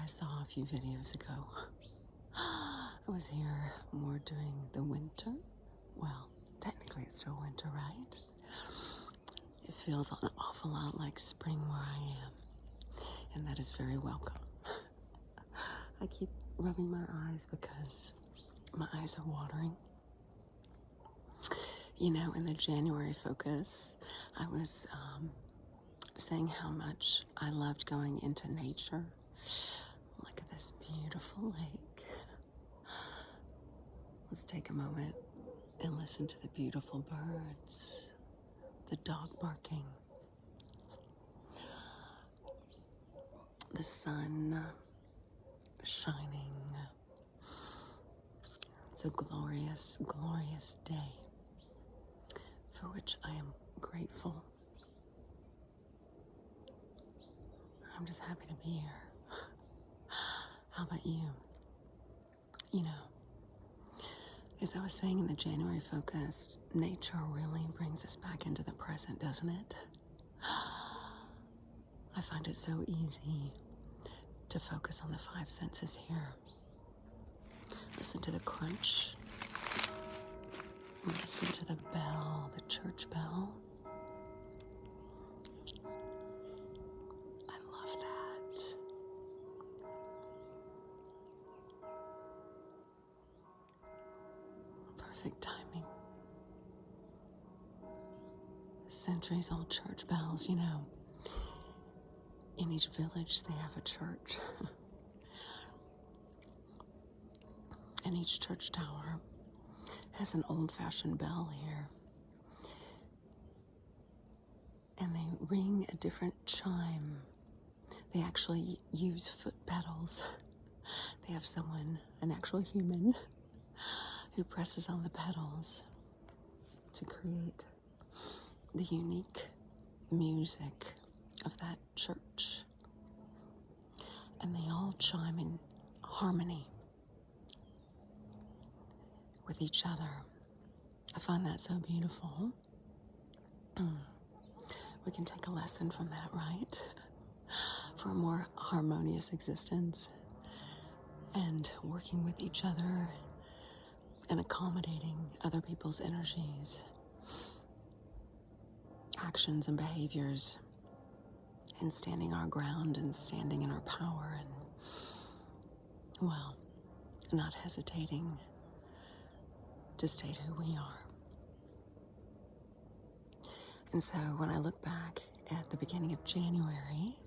guys saw a few videos ago, I was here more during the winter. Well, technically it's still winter, right? It feels an awful lot like spring where I am, and that is very welcome. I keep rubbing my eyes because my eyes are watering. You know, in the January focus, I was saying how much I loved going into nature. Look at this beautiful lake. Let's take a moment and listen to the beautiful birds, the dog barking, the sun shining. It's a glorious, glorious day for which I am grateful. I'm just happy to be here. How about you? You know, as I was saying in the January focus, nature really brings us back into the present, doesn't it? I find it so easy to focus on the five senses here. Listen to the crunch. Listen to the bell, the church bell. I love that. Perfect timing. Centuries-old church bells, you know. In each village, they have a church. And each church tower has an old-fashioned bell here. And they ring a different chime. They actually use foot pedals. They have someone, an actual human, who presses on the pedals to create the unique music of that church. And they all chime in harmony with each other. I find that so beautiful. We can take a lesson from that, right? For a more harmonious existence and working with each other and accommodating other people's energies, actions and behaviors, and standing our ground and standing in our power and, well, not hesitating to state who we are. And so when I look back at the beginning of January,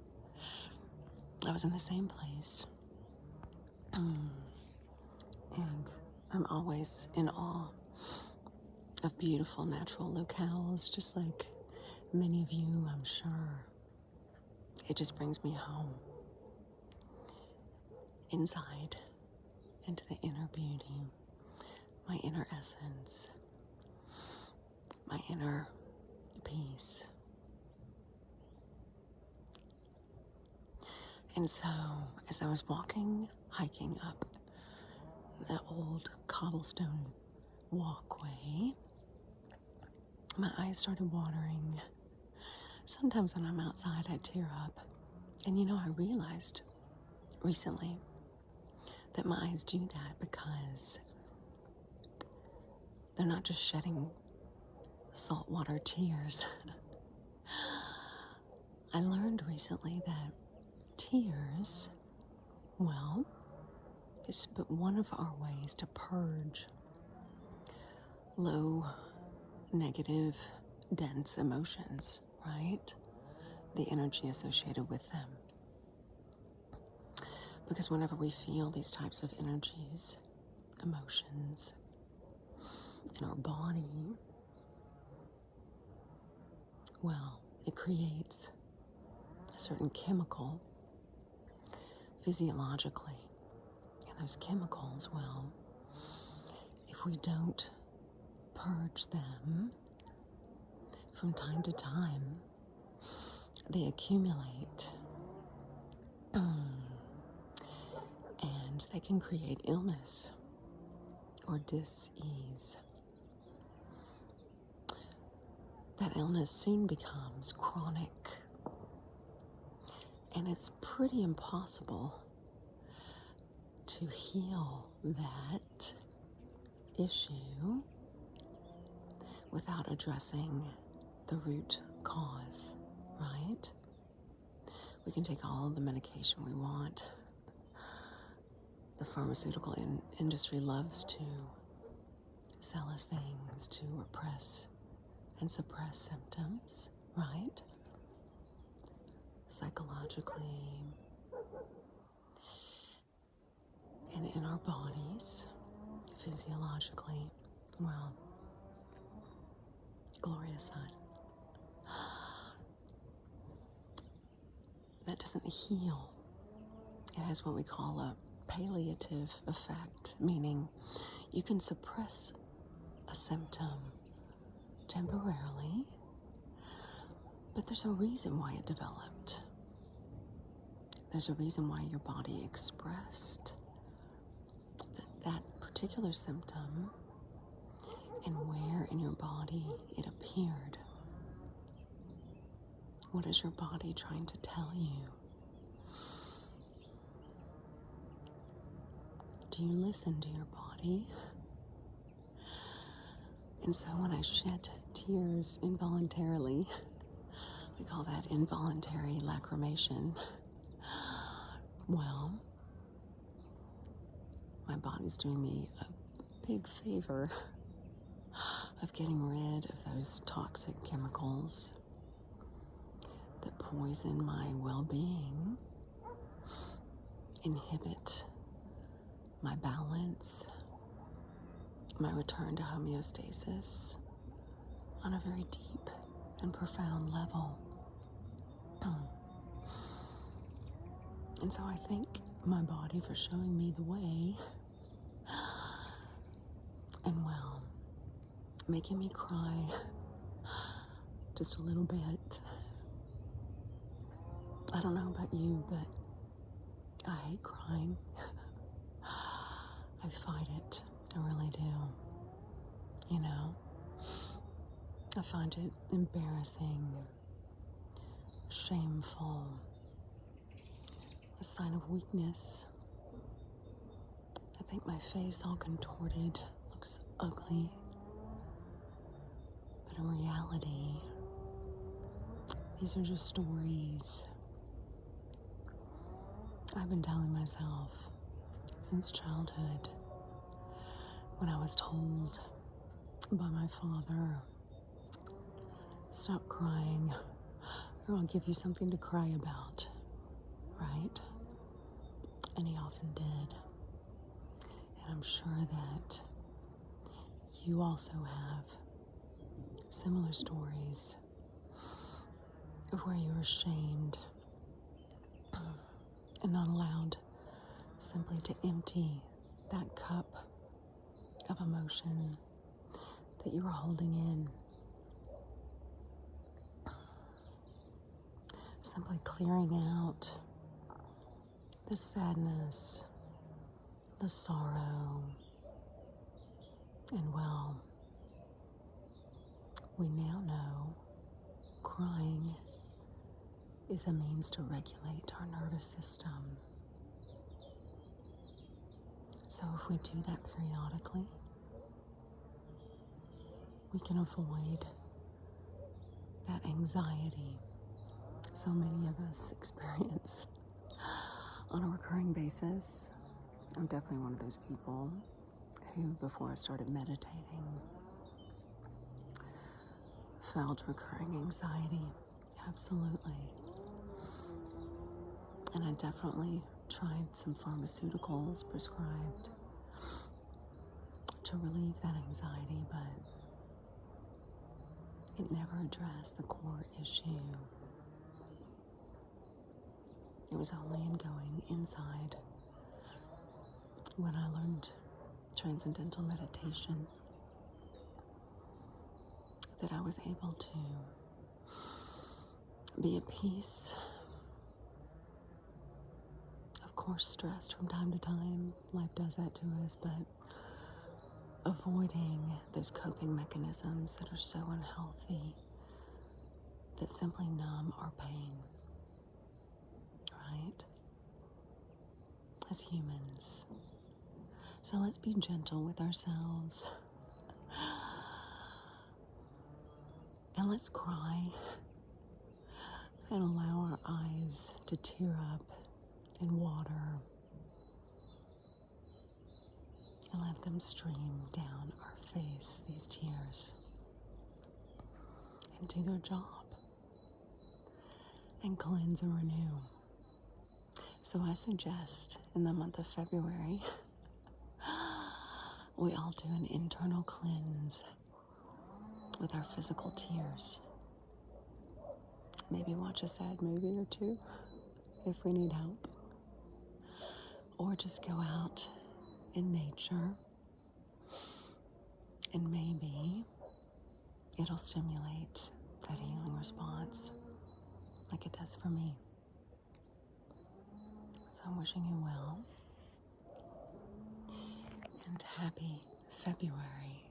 I was in the same place. And I'm always in awe of beautiful natural locales, just like many of you, I'm sure. It just brings me home, inside, into the inner beauty, my inner essence, my inner peace. And so, as I was hiking up the old cobblestone walkway, my eyes started watering. Sometimes when I'm outside, I tear up. And you know, I realized recently that my eyes do that because they're not just shedding saltwater tears. I learned recently that tears, well, is but one of our ways to purge low, negative, dense emotions, right? The energy associated with them. Because whenever we feel these types of energies, emotions, in our body, well, it creates a certain chemical physiologically. And those chemicals, well, if we don't purge them from time to time, they accumulate and they can create illness or dis-ease. That illness soon becomes chronic, and it's pretty impossible to heal that issue without addressing the root cause, right? We can take all the medication we want. The pharmaceutical industry loves to sell us things to repress and suppress symptoms, right? Psychologically and in our bodies, physiologically. Well, glorious sign. That doesn't heal. It has what we call a palliative effect, meaning you can suppress a symptom temporarily, but there's a reason why it developed. There's a reason why your body expressed that particular symptom and where in your body it appeared. What is your body trying to tell you? Do you listen to your body? And so when I shed tears involuntarily, we call that involuntary lacrimation. Well, my body's doing me a big favor of getting rid of those toxic chemicals that poison my well-being, inhibit my balance, my return to homeostasis on a very deep and profound level. And so I thank my body for showing me the way, and well, making me cry just a little bit. I don't know about you, but I hate crying. I fight it. I really do. You know, I find it embarrassing, shameful, a sign of weakness. I think my face all contorted looks ugly. But in reality, these are just stories I've been telling myself since childhood, when I was told by my father, stop crying or I'll give you something to cry about, right? And he often did. And I'm sure that you also have similar stories of where you were shamed and not allowed simply to empty that cup of emotion that you were holding in. Simply clearing out the sadness, the sorrow, and well, we now know crying is a means to regulate our nervous system. So if we do that periodically, we can avoid that anxiety so many of us experience on a recurring basis. I'm definitely one of those people who, before I started meditating, felt recurring anxiety. Absolutely. And I definitely tried some pharmaceuticals prescribed to relieve that anxiety, but it never addressed the core issue. It was only in going inside when I learned transcendental meditation that I was able to be at peace. Of course, stressed from time to time. Life does that to us, but avoiding those coping mechanisms that are so unhealthy, that simply numb our pain, right? as humans. So let's be gentle with ourselves. And let's cry and allow our eyes to tear up in water and let them stream down our face, these tears, and do their job and cleanse and renew. So I suggest in the month of February, we all do an internal cleanse with our physical tears. Maybe watch a sad movie or two if we need help. Or just go out in nature and maybe it'll stimulate that healing response like it does for me. So I'm wishing you well and happy February.